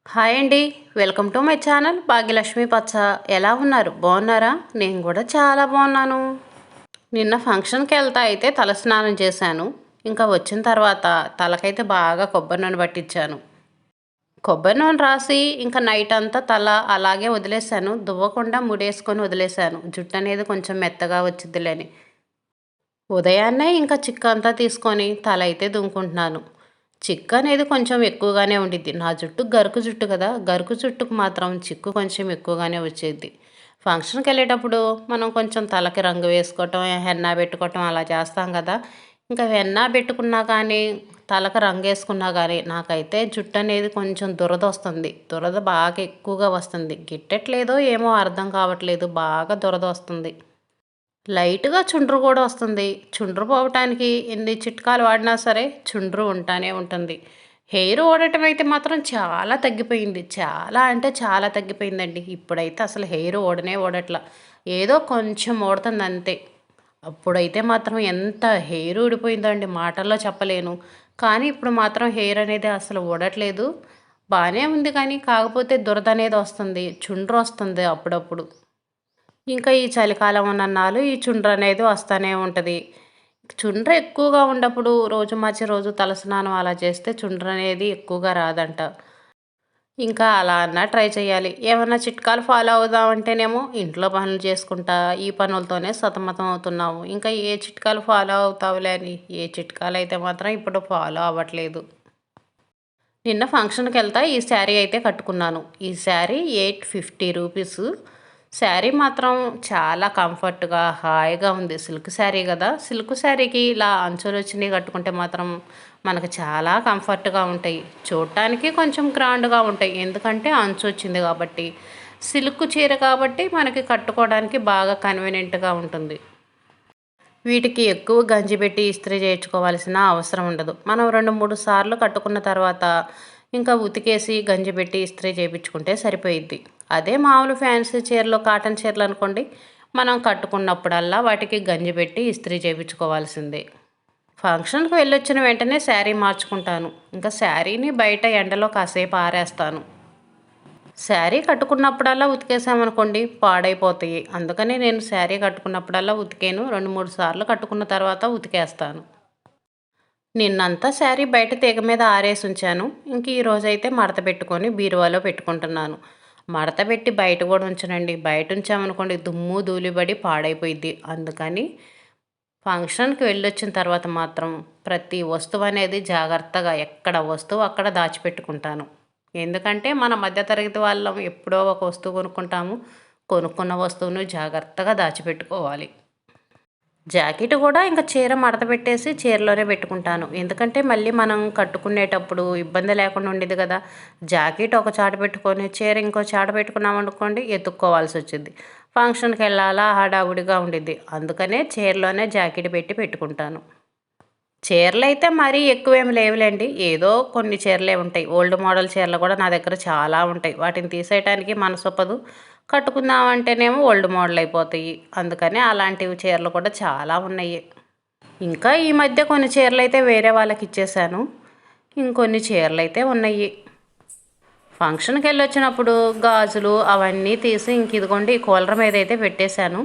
Hi అండి. Welcome to my channel Bhagyalakshmi పచ్చ. ఎలా ఉన్నారు? బాగున్నారా? నేను కూడా చాలా బాగున్నాను. నిన్న ఫంక్షన్కి వెళ్తా అయితే తలస్నానం చేశాను. ఇంకా వచ్చిన తర్వాత తలకైతే బాగా కొబ్బరి నూనె పట్టించాను. కొబ్బరి నూనె రాసి ఇంకా నైట్ అంతా తల అలాగే వదిలేశాను. దువ్వకుండా ముడేసుకొని వదిలేశాను. జుట్టు అనేది కొంచెం మెత్తగా వచ్చిద్దిలేని. ఉదయాన్నే ఇంకా చిక్కంతా తీసుకొని తల అయితే దువ్వుకుంటున్నాను. చిక్కు అనేది కొంచెం ఎక్కువగానే ఉండిద్ది. నా జుట్టు గరుకు జుట్టు కదా! గరుకు జుట్టుకు మాత్రం చిక్కు కొంచెం ఎక్కువగానే వచ్చేది. ఫంక్షన్కి వెళ్ళేటప్పుడు మనం కొంచెం తలకి రంగు వేసుకోవటం, హెన్నా పెట్టుకోవటం అలా చేస్తాం కదా! ఇంకా హెన్నా పెట్టుకున్నా కానీ, తలకు రంగు వేసుకున్నా కానీ నాకైతే జుట్టు అనేది కొంచెం దురద వస్తుంది. దురద బాగా ఎక్కువగా వస్తుంది. గిట్టట్లేదో ఏమో అర్థం కావట్లేదు. బాగా దురద వస్తుంది. లైట్‌గా చుండ్రు కూడా వస్తుంది. చుండ్రు పోవటానికి ఎన్ని చిట్కాలు వాడినా సరే చుండ్రు ఉంటానే ఉంటుంది. హెయిర్ ఊడటం అయితే మాత్రం చాలా తగ్గిపోయింది. చాలా అంటే చాలా తగ్గిపోయిందండి. ఇప్పుడైతే అసలు హెయిర్ ఊడనే ఊడట్ల. ఏదో కొంచెం ఊడుతుందంతే. అప్పుడైతే మాత్రం ఎంత హెయిర్ ఊడిపోయిందండి మాటల్లో చెప్పలేను. కానీ ఇప్పుడు మాత్రం హెయిర్ అనేది అసలు ఊడట్లేదు. బానే ఉంది కానీ కాకపోతే దురదనేది వస్తుంది. చుండ్రు వస్తుంది అప్పుడప్పుడు. ఇంకా ఈ చలికాలం ఉన్నన్నాళ్ళు ఈ చుండ్రు అనేది వస్తూనే ఉంటుంది. చుండ్రు ఎక్కువగా ఉన్నప్పుడు రోజు మార్చి రోజు తలస్నానం అలా చేస్తే చుండ్రు అనేది ఎక్కువగా రాదంట. ఇంకా అలా అన్నా ట్రై చేయాలి. ఏమన్నా చిట్కాలు ఫాలో అవుదామంటేనేమో ఇంట్లో పనులు చేసుకుంటా ఈ పనులతోనే సతమతం అవుతున్నాము. ఇంకా ఏ చిట్కాలు ఫాలో అవుతావులే అని ఏ చిట్కాలు అయితే మాత్రం ఇప్పుడు ఫాలో అవ్వట్లేదు. నిన్న ఫంక్షన్కి వెళ్తా ఈ శారీ అయితే కట్టుకున్నాను. ఈ శారీ 850 రూపీస్. శారీ మాత్రం చాలా కంఫర్ట్గా హాయిగా ఉంది. సిల్క్ శారీ కదా! సిల్క్ శారీకి ఇలా అంచులు వచ్చినవి కట్టుకుంటే మాత్రం మనకు చాలా కంఫర్ట్గా ఉంటాయి. చూడటానికి కొంచెం గ్రాండ్గా ఉంటాయి. ఎందుకంటే అంచు వచ్చింది కాబట్టి. సిల్క్ చీర కాబట్టి మనకి కట్టుకోవడానికి బాగా కన్వీనియంట్గా ఉంటుంది. వీటికి ఎక్కువ గంజి పెట్టి ఇస్త్రీ చేయించుకోవాల్సిన అవసరం ఉండదు. మనం 2, 3 సార్లు కట్టుకున్న తర్వాత ఇంకా ఉతికేసి గంజి పెట్టి ఇస్త్రీ చేయించుకుంటే సరిపోయిద్ది. అదే మామూలు ఫ్యాన్సీ చీరలు, కాటన్ చీరలు అనుకోండి, మనం కట్టుకున్నప్పుడల్లా వాటికి గంజి పెట్టి ఇస్త్రీ చేయించుకోవాల్సిందే. ఫంక్షన్కి వెళ్ళొచ్చిన వెంటనే శారీ మార్చుకుంటాను. ఇంకా శారీని బయట ఎండలో కాసేపు ఆరేస్తాను. శారీ కట్టుకున్నప్పుడల్లా ఉతికేసామనుకోండి పాడైపోతాయి. అందుకని నేను శారీ కట్టుకున్నప్పుడల్లా ఉతికేను. 2, 3 సార్లు కట్టుకున్న తర్వాత ఉతికేస్తాను. నిన్నంతా శారీ బయట తీగ మీద ఆరేసి ఉంచాను. ఇంక ఈరోజైతే మడత పెట్టుకొని బీరువాలో పెట్టుకుంటున్నాను. మడత పెట్టి బయట కూడా ఉంచనండి. బయట ఉంచామనుకోండి దుమ్ము ధూళిబడి పాడైపోయిద్ది. అందుకని ఫంక్షన్కి వెళ్ళొచ్చిన తర్వాత మాత్రం ప్రతి వస్తువు అనేది జాగ్రత్తగా ఎక్కడ వస్తువు అక్కడ దాచిపెట్టుకుంటాను. ఎందుకంటే మన మధ్యతరగతి వాళ్ళం ఎప్పుడో ఒక వస్తువు కొనుక్కుంటాము. కొనుక్కున్న వస్తువును జాగ్రత్తగా దాచిపెట్టుకోవాలి. జాకెట్ కూడా ఇంకా చీర మడత పెట్టేసి చీరలోనే పెట్టుకుంటాను. ఎందుకంటే మళ్ళీ మనం కట్టుకునేటప్పుడు ఇబ్బంది లేకుండా ఉండేది కదా! జాకెట్ ఒక చాట పెట్టుకొని చీర ఇంకో చాట పెట్టుకున్నాం అనుకోండి ఎత్తుక్కోవాల్సి వచ్చింది. ఫంక్షన్కి వెళ్ళాలా హడావుడిగా ఉండిద్ది. అందుకనే చీరలోనే జాకెట్ పెట్టి పెట్టుకుంటాను. చీరలైతే మరీ ఎక్కువేమి లేవులేండి. ఏదో కొన్ని చీరలే ఉంటాయి. ఓల్డ్ మోడల్ చీరలు కూడా నా దగ్గర చాలా ఉంటాయి. వాటిని తీసేయటానికి మనసొప్పదు. కట్టుకుందామంటేనేమో ఓల్డ్ మోడల్ అయిపోతాయి. అందుకని అలాంటివి చీరలు కూడా చాలా ఉన్నాయి. ఇంకా ఈ మధ్య కొన్ని చీరలైతే వేరే వాళ్ళకి ఇచ్చేసాను. ఇంకొన్ని చీరలైతే ఉన్నాయి. ఫంక్షన్కి వెళ్ళొచ్చినప్పుడు గాజులు అవన్నీ తీసి ఇంక ఇదిగోండి ఈ కూలర్ మీద అయితే పెట్టేశాను.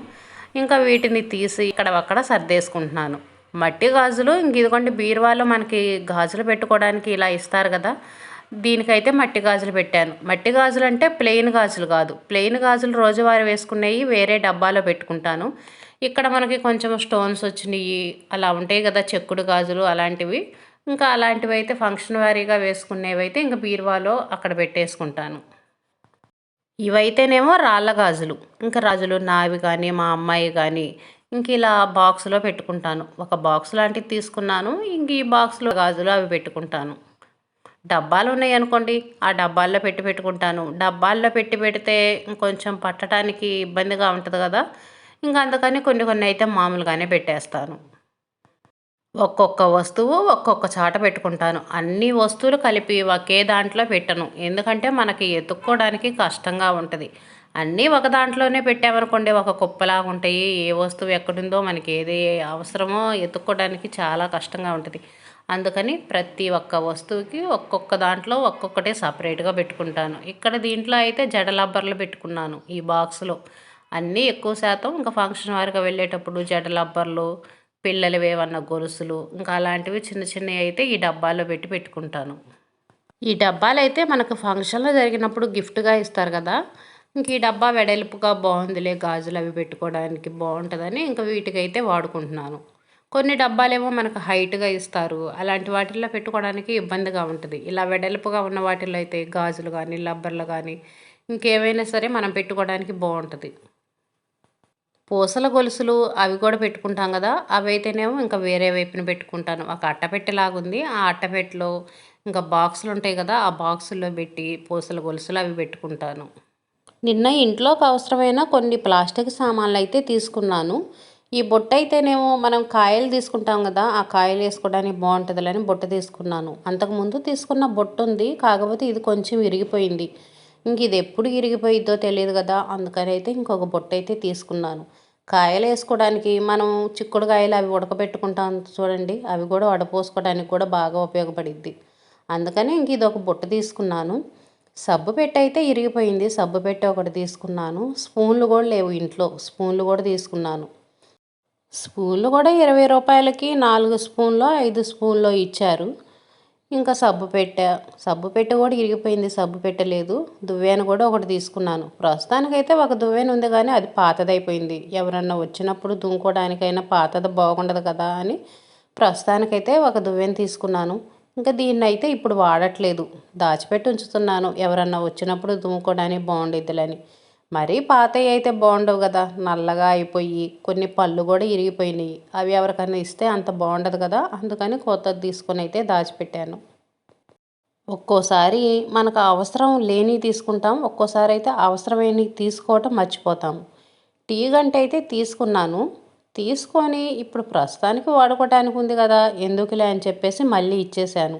ఇంకా వీటిని తీసి ఇక్కడ అక్కడ సర్దేసుకుంటున్నాను. మట్టి గాజులు ఇంక ఇదిగోండి బీరువాలో మనకి గాజులు పెట్టుకోవడానికి ఇలా ఇస్తారు కదా! దీనికైతే మట్టి గాజులు పెట్టాను. మట్టి గాజులు అంటే ప్లెయిన్ గాజులు కాదు. ప్లెయిన్ గాజులు రోజువారీ వేసుకునేవి వేరే డబ్బాలో పెట్టుకుంటాను. ఇక్కడ మనకి కొంచెం స్టోన్స్ వచ్చినాయి అలా ఉంటాయి కదా చెక్కుడు గాజులు అలాంటివి. ఇంకా అలాంటివి అయితే ఫంక్షన్ వారీగా వేసుకునేవి అయితే ఇంకా బీరువాలో అక్కడ పెట్టేసుకుంటాను. ఇవైతేనేమో రాళ్ళ గాజులు. ఇంకా రాజులు నావి కానీ మా అమ్మాయి కానీ ఇంక ఇలా బాక్స్లో పెట్టుకుంటాను. ఒక బాక్స్ లాంటిది తీసుకున్నాను. ఇంక ఈ బాక్స్లో గాజులు అవి పెట్టుకుంటాను. డబ్బాలు ఉన్నాయి అనుకోండి ఆ డబ్బాల్లో పెట్టి పెట్టుకుంటాను. డబ్బాల్లో పెట్టి పెడితే కొంచెం పట్టడానికి ఇబ్బందిగా ఉంటుంది కదా! ఇంకా అందుకని కొన్ని కొన్ని అయితే మామూలుగానే పెట్టేస్తాను. ఒక్కొక్క వస్తువు ఒక్కొక్క చాట పెట్టుకుంటాను. అన్ని వస్తువులు కలిపి ఒకే దాంట్లో పెట్టను. ఎందుకంటే మనకి ఎతుక్కోవడానికి కష్టంగా ఉంటుంది. అన్నీ ఒక దాంట్లోనే పెట్టామనుకోండి ఒక కుప్పలాగా ఉంటాయి. ఏ వస్తువు ఎక్కడుందో మనకి ఏది అవసరమో ఎతుక్కోవడానికి చాలా కష్టంగా ఉంటుంది. అందుకని ప్రతి ఒక్క వస్తువుకి ఒక్కొక్క దాంట్లో ఒక్కొక్కటే సపరేట్గా పెట్టుకుంటాను. ఇక్కడ దీంట్లో అయితే జడలబ్బర్లు పెట్టుకున్నాను ఈ బాక్స్లో. అన్నీ ఎక్కువ శాతం ఇంకా ఫంక్షన్ వారిగా వెళ్ళేటప్పుడు జడలబ్బర్లు, పిల్లలవి ఏమన్నా గొలుసులు, ఇంకా అలాంటివి చిన్న చిన్నవి అయితే ఈ డబ్బాలో పెట్టి పెట్టుకుంటాను. ఈ డబ్బాలైతే మనకు ఫంక్షన్లో జరిగినప్పుడు గిఫ్ట్గా ఇస్తారు కదా. ఇంక ఈ డబ్బా వెడల్పుగా బాగుందిలే, గాజులు అవి పెట్టుకోవడానికి బాగుంటుందని ఇంకా వీటికైతే వాడుకుంటున్నాను. కొన్ని డబ్బాలేమో మనకు హైట్గా ఇస్తారు, అలాంటి వాటిల్లో పెట్టుకోవడానికి ఇబ్బందిగా ఉంటుంది. ఇలా వెడల్పుగా ఉన్న వాటిల్లో అయితే గాజులు కానీ రబ్బర్లు కానీ ఇంకేమైనా సరే మనం పెట్టుకోవడానికి బాగుంటుంది. పూసల గొలుసులు అవి కూడా పెట్టుకుంటాం కదా, అవి అయితేనేమో ఇంకా వేరే వైపున పెట్టుకుంటాను. ఒక అట్టపెట్టెలాగుంది, ఆ అట్టపెట్టెలో ఇంకా బాక్సులు ఉంటాయి కదా, ఆ బాక్సుల్లో పెట్టి పూసల గొలుసులు అవి పెట్టుకుంటాను. నిన్న ఇంట్లోకి అవసరమైన కొన్ని ప్లాస్టిక్ సామాన్లు అయితే తీసుకున్నాను. ఈ బొట్ట అయితేనేమో మనం కాయలు తీసుకుంటాం కదా, ఆ కాయలు వేసుకోవడానికి బాగుంటుందని బొట్ట తీసుకున్నాను. అంతకుముందు తీసుకున్న బొట్టు ఉంది, కాకపోతే ఇది కొంచెం విరిగిపోయింది. ఇంక ఇది ఎప్పుడు విరిగిపోయిద్దో తెలియదు కదా, అందుకని అయితే ఇంకొక బొట్ట అయితే తీసుకున్నాను. కాయలు వేసుకోవడానికి మనం చిక్కుడుకాయలు అవి ఉడకబెట్టుకుంటాం చూడండి, అవి కూడా వడపోసుకోవడానికి కూడా బాగా ఉపయోగపడిద్ది. అందుకని ఇంక ఇది ఒక బుట్ట తీసుకున్నాను. సబ్బు పెట్టి అయితే ఇరిగిపోయింది, సబ్బు పెట్టి ఒకటి తీసుకున్నాను. స్పూన్లు కూడా లేవు ఇంట్లో, స్పూన్లు కూడా తీసుకున్నాను. స్పూన్లు కూడా 20 రూపాయలకి 4 స్పూన్లో 5 స్పూన్లో ఇచ్చారు. ఇంకా సబ్బు పెట్టె కూడా ఇరిగిపోయింది, సబ్బు పెట్టలేదు. దువ్వెన కూడా ఒకటి తీసుకున్నాను. ప్రస్తుతానికైతే ఒక దువ్వెన ఉంది కానీ అది పాతదైపోయింది. ఎవరన్నా వచ్చినప్పుడు దువ్వుకోవడానికైనా పాతది బాగుండదు కదా అని ప్రస్తుతానికైతే ఒక దువ్వెన తీసుకున్నాను. ఇంకా దీన్ని అయితే ఇప్పుడు వాడట్లేదు, దాచిపెట్టి ఉంచుతున్నాను. ఎవరన్నా వచ్చినప్పుడు దువ్వుకోవడానికి బాగుండిద్దిలని. మరీ పాతవి అయితే బాగుండవు కదా, నల్లగా అయిపోయి కొన్ని పళ్ళు కూడా ఇరిగిపోయినాయి. అవి ఎవరికైనా ఇస్తే అంత బాగుండదు కదా, అందుకని కొత్తది తీసుకొని అయితే దాచిపెట్టాను. ఒక్కోసారి మనకు అవసరం లేని తీసుకుంటాం, ఒక్కోసారి అయితే అవసరమైనవి తీసుకోవటం మర్చిపోతాం. టీ గంట అయితే తీసుకున్నాను. తీసుకొని ఇప్పుడు ప్రస్తుతానికి వాడుకోవటానికి ఉంది కదా, ఎందుకులే అని చెప్పేసి మళ్ళీ ఇచ్చేసాను.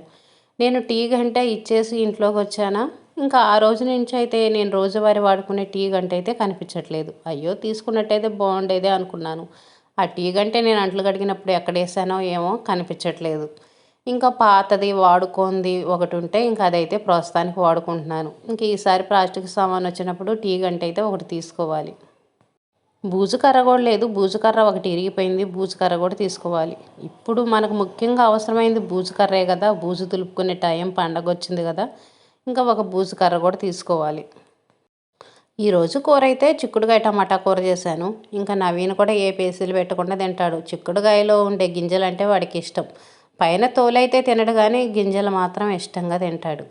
నేను టీ గంట ఇచ్చేసి ఇంట్లోకి వచ్చానా, ఇంకా ఆ రోజు నుంచి అయితే నేను రోజువారీ వాడుకునే టీ గంట అయితే కనిపించట్లేదు. అయ్యో తీసుకున్నట్టయితే బాగుండేదే అనుకున్నాను. ఆ టీ గంటే నేను అంట్లు కడిగినప్పుడు ఎక్కడ వేసానో ఏమో కనిపించట్లేదు. ఇంకా పాతది వాడుకుంది ఒకటి ఉంటే ఇంకా అదైతే ప్రస్తుతానికి వాడుకుంటున్నాను. ఇంక ఈసారి ప్లాస్టిక్ సామాన్ వచ్చినప్పుడు టీ గంట అయితే ఒకటి తీసుకోవాలి. బూజు కర్ర కూడా లేదు, బూజు కర్ర ఒకటి ఇరిగిపోయింది, బూజు కర్ర కూడా తీసుకోవాలి. ఇప్పుడు మనకు ముఖ్యంగా అవసరమైంది బూజు కర్రే కదా, బూజు దులుపుకునే టైం పండగ వచ్చింది కదా, ఇంకా ఒక బూజు కర్ర కూడా తీసుకోవాలి. ఈరోజు కూర అయితే చిక్కుడుకాయ టమాటా కూర చేశాను. ఇంకా నవీన్ కూడా ఏ పేసీలు పెట్టకుండా తింటాడు. చిక్కుడుకాయలో ఉండే గింజలు అంటే వాడికి ఇష్టం. పైన తోలైతే తినడు కానీ గింజలు మాత్రం ఇష్టంగా తింటాడు.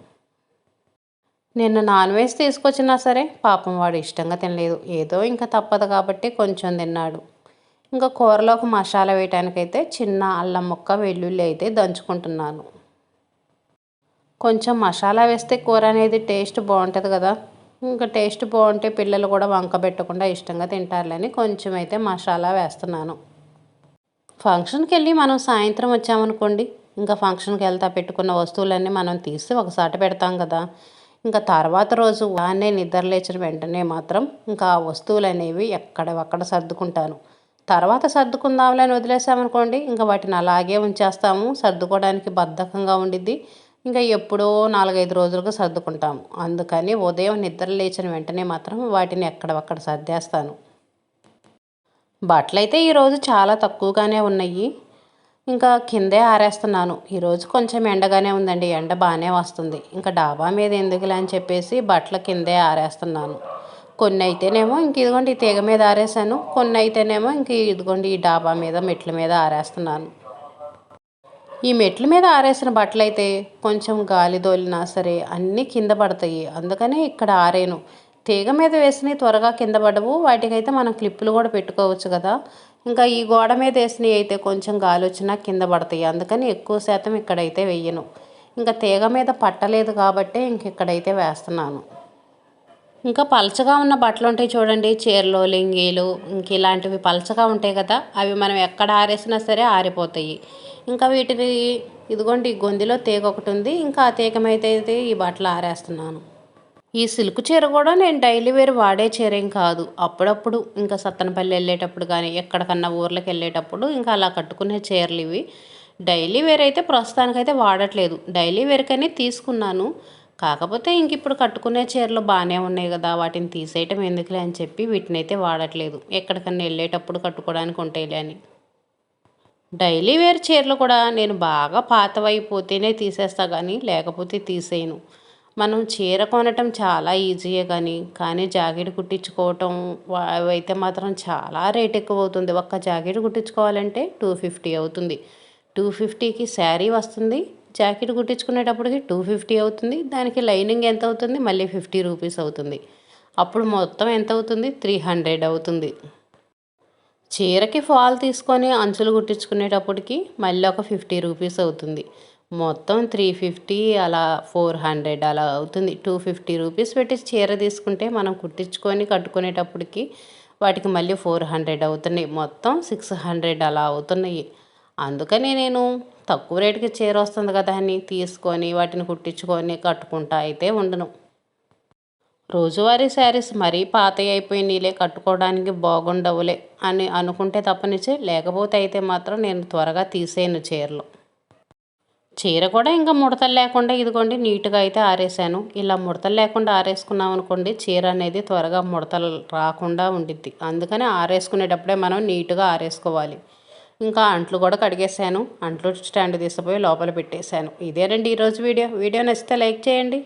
నిన్న నాన్ వెజ్ తీసుకొచ్చినా సరే పాపం వాడు ఇష్టంగా తినలేదు. ఏదో ఇంకా తప్పదు కాబట్టి కొంచెం తిన్నాడు. ఇంకా కూరలోకి మసాలా వేయటానికైతే చిన్న అల్లం ముక్క వెల్లుల్లి అయితే దంచుకుంటున్నాను. కొంచెం మసాలా వేస్తే కూర అనేది టేస్ట్ బాగుంటుంది కదా, ఇంకా టేస్ట్ బాగుంటే పిల్లలు కూడా వంక పెట్టకుండా ఇష్టంగా తింటారులని కొంచెం అయితే మసాలా వేస్తున్నాను. ఫంక్షన్కి వెళ్ళి మనం సాయంత్రం వచ్చామనుకోండి, ఇంకా ఫంక్షన్కి వెళ్తా పెట్టుకున్న వస్తువులన్నీ మనం తీసి ఒకసారి పెడతాం కదా. ఇంకా తర్వాత రోజు వాన్నే నిద్ర లేచిన వెంటనే మాత్రం ఇంకా ఆ వస్తువులు అనేవి ఎక్కడవక్కడ సర్దుకుంటాను. తర్వాత సర్దుకుందాంలే అని వదిలేసామనుకోండి, ఇంకా వాటిని అలాగే ఉంచేస్తాము. సర్దుకోవడానికి బద్ధకంగా ఉండిద్ది. ఇంకా ఎప్పుడో 4-5 రోజులుగా సర్దుకుంటాము. అందుకని ఉదయం నిద్ర లేచిన వెంటనే మాత్రం వాటిని ఎక్కడవక్కడ సర్దేస్తాను. బట్టలైతే ఈరోజు చాలా తక్కువగానే ఉన్నాయి, ఇంకా కిందే ఆరేస్తున్నాను. ఈరోజు కొంచెం ఎండగానే ఉందండి, ఎండ బాగానే వస్తుంది. ఇంకా డాబా మీద ఎందుకులే అని చెప్పేసి బట్టలు కిందే ఆరేస్తున్నాను. కొన్ని అయితేనేమో ఇంక ఇదిగోండి ఈ తీగ మీద ఆరేసాను, కొన్ని అయితేనేమో ఇంక ఇదిగోండి ఈ డాబా మీద మెట్ల మీద ఆరేస్తున్నాను. ఈ మెట్ల మీద ఆరేసిన బట్టలు అయితే కొంచెం గాలి దోలినా సరే అన్నీ కింద పడతాయి, అందుకనే ఇక్కడ ఆరేను. తీగ మీద వేసినవి త్వరగా కింద పడవు, వాటికైతే మనం క్లిప్పులు కూడా పెట్టుకోవచ్చు కదా. ఇంకా ఈ గోడ మీద వేసినవి అయితే కొంచెం గాలి వచ్చినా కింద పడతాయి, అందుకని ఎక్కువ శాతం ఇక్కడైతే వెయ్యను. ఇంకా తీగ మీద పట్టలేదు కాబట్టి ఇంక ఇక్కడైతే వేస్తున్నాను. ఇంకా పలచగా ఉన్న బట్టలు ఉంటాయి చూడండి, చీరలు లింగీలు ఇంక ఇలాంటివి పలచగా ఉంటాయి కదా, అవి మనం ఎక్కడ ఆరేసినా సరే ఆరిపోతాయి. ఇంకా వీటిని ఇదిగోండి గొంతులో తీగ ఒకటి ఉంది, ఇంకా ఆ తీగ మీద అయితే ఈ బట్టలు ఆరేస్తున్నాను. ఈ సిల్క్ చీర కూడా నేను డైలీ వేర్ వాడే చీర ఏం కాదు, అప్పుడప్పుడు ఇంకా సత్తనపల్లి వెళ్ళేటప్పుడు కానీ ఎక్కడికన్నా ఊర్లకు వెళ్ళేటప్పుడు ఇంకా అలా కట్టుకునే చీరలు ఇవి. డైలీ వేర్ అయితే ప్రస్తుతానికైతే వాడట్లేదు. డైలీ వేర్కని తీసుకున్నాను. కాకపోతే ఇంక ఇప్పుడు కట్టుకునే చీరలు బాగానే ఉన్నాయి కదా, వాటిని తీసేయటం ఎందుకులే అని చెప్పి వీటినైతే వాడట్లేదు. ఎక్కడికన్నా వెళ్ళేటప్పుడు కట్టుకోవడానికి ఉంటాయిలే అని. డైలీ వేర్ చీరలు కూడా నేను బాగా పాతవైపోతేనే తీసేస్తా కానీ లేకపోతే తీసేయను. మనం చీర కొనటం చాలా ఈజీయే కానీ జాకెట్ కుట్టించుకోవటం అవైతే మాత్రం చాలా రేట్ ఎక్కువ అవుతుంది. ఒక్క జాకెట్ కుట్టించుకోవాలంటే 250 అవుతుంది. 250కి శారీ వస్తుంది, జాకెట్ కుట్టించుకునేటప్పటికి 250 అవుతుంది. దానికి లైనింగ్ ఎంత అవుతుంది, మళ్ళీ 50 రూపీస్ అవుతుంది. అప్పుడు మొత్తం ఎంత అవుతుంది, 300 అవుతుంది. చీరకి ఫాల్ తీసుకొని అంచులు కుట్టించుకునేటప్పటికి మళ్ళీ ఒక 50 రూపీస్ అవుతుంది. మొత్తం 350 అలా 400 అలా అవుతుంది. 250 రూపీస్ పెట్టి చీర తీసుకుంటే మనం కుట్టించుకొని కట్టుకునేటప్పటికి వాటికి మళ్ళీ 400 అవుతున్నాయి. మొత్తం 600 అలా అవుతున్నాయి. అందుకని నేను తక్కువ రేటుకి చీర వస్తుంది కదా అని తీసుకొని వాటిని కుట్టించుకొని కట్టుకుంటా అయితే ఉండను. రోజువారీ శారీస్ మరీ పాతవి అయిపోయినాయిలే, కట్టుకోవడానికి బాగుండవులే అని అనుకుంటే తప్పనిచ్చి, లేకపోతే అయితే మాత్రం నేను త్వరగా తీసేయను చీరలు. చీర కూడా ఇంకా ముడతలు లేకుండా ఇదిగోండి నీట్గా అయితే ఆరేసాను. ఇలా ముడతలు లేకుండా ఆరేసుకున్నాం అనుకోండి, చీర అనేది త్వరగా ముడతలు రాకుండా ఉండిద్ది. అందుకని ఆరేసుకునేటప్పుడే మనం నీట్గా ఆరేసుకోవాలి. ఇంకా అంట్లు కూడా కడిగేసాను. అంట్లు స్టాండ్ తీసుకుపోయి లోపల పెట్టేశాను. ఇదేనండి ఈరోజు వీడియో. వీడియో నచ్చితే లైక్ చేయండి.